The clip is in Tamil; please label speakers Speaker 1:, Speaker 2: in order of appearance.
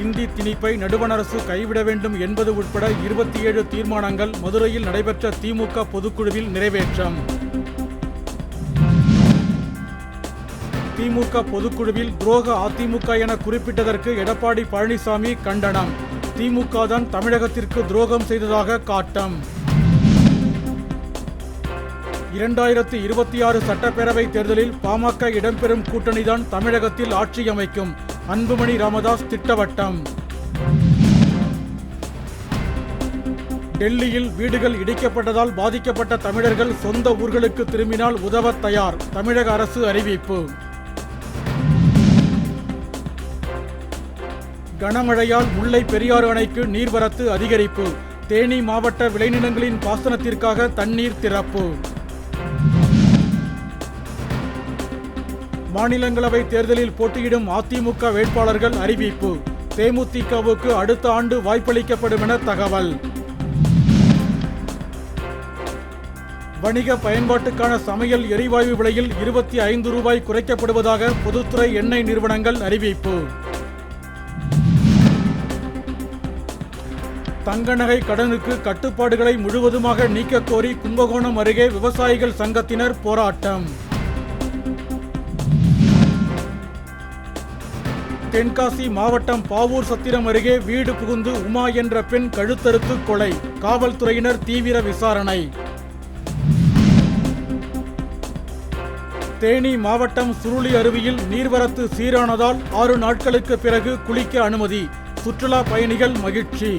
Speaker 1: இந்தி திணிப்பை நடுவண் அரசு கைவிட வேண்டும் என்பது உட்பட 27 தீர்மானங்கள் மதுரையில் நடைபெற்ற திமுக பொதுக்குழுவில் நிறைவேற்றம். திமுக பொதுக்குழுவில் துரோக அதிமுக என குறிப்பிட்டதற்கு எடப்பாடி பழனிசாமி கண்டனம். திமுக தான் தமிழகத்திற்கு துரோகம் செய்ததாக காட்டம். 2026 சட்டப்பேரவை தேர்தலில் பாமக இடம்பெறும் கூட்டணிதான் தமிழகத்தில் ஆட்சி அமைக்கும். அன்புமணி ராமதாஸ் திட்டவட்டம். டெல்லியில் வீடுகள் இடிக்கப்பட்டதால் பாதிக்கப்பட்ட தமிழர்கள் சொந்த ஊர்களுக்கு திரும்பினால் உதவ தயார். தமிழக அரசு அறிவிப்பு. கனமழையால் முல்லை பெரியாறு அணைக்கு நீர்வரத்து அதிகரிப்பு. தேனி மாவட்ட விளைநிலங்களின் பாசனத்திற்காக தண்ணீர் திறப்பு. மாநிலங்களவை தேர்தலில் போட்டியிடும் அதிமுக வேட்பாளர்கள் அறிவிப்பு. தேமுதிகவுக்கு அடுத்த ஆண்டு வாய்ப்பளிக்கப்படும் என தகவல். வணிக பயன்பாட்டுக்கான சமையல் எரிவாயு விலையில் 25 ரூபாய் குறைக்கப்படுவதாக பொதுத்துறை எண்ணெய் நிறுவனங்கள் அறிவிப்பு. தங்க நகை கடனுக்கு கட்டுப்பாடுகளை முழுவதுமாக நீக்கக் கோரி கும்பகோணம் அருகே விவசாயிகள் சங்கத்தினர் போராட்டம். தென்காசி மாவட்டம் பாவூர் சத்திரம் அருகே வீடு புகுந்து உமா என்ற பெண் கழுத்தறுத்து கொலை. காவல்துறையினர் தீவிர விசாரணை. தேனி மாவட்டம் சுருளி அருவியில் நீர்வரத்து சீரானதால் 6 நாட்களுக்கு பிறகு குளிக்க அனுமதி. சுற்றுலா பயணிகள் மகிழ்ச்சி.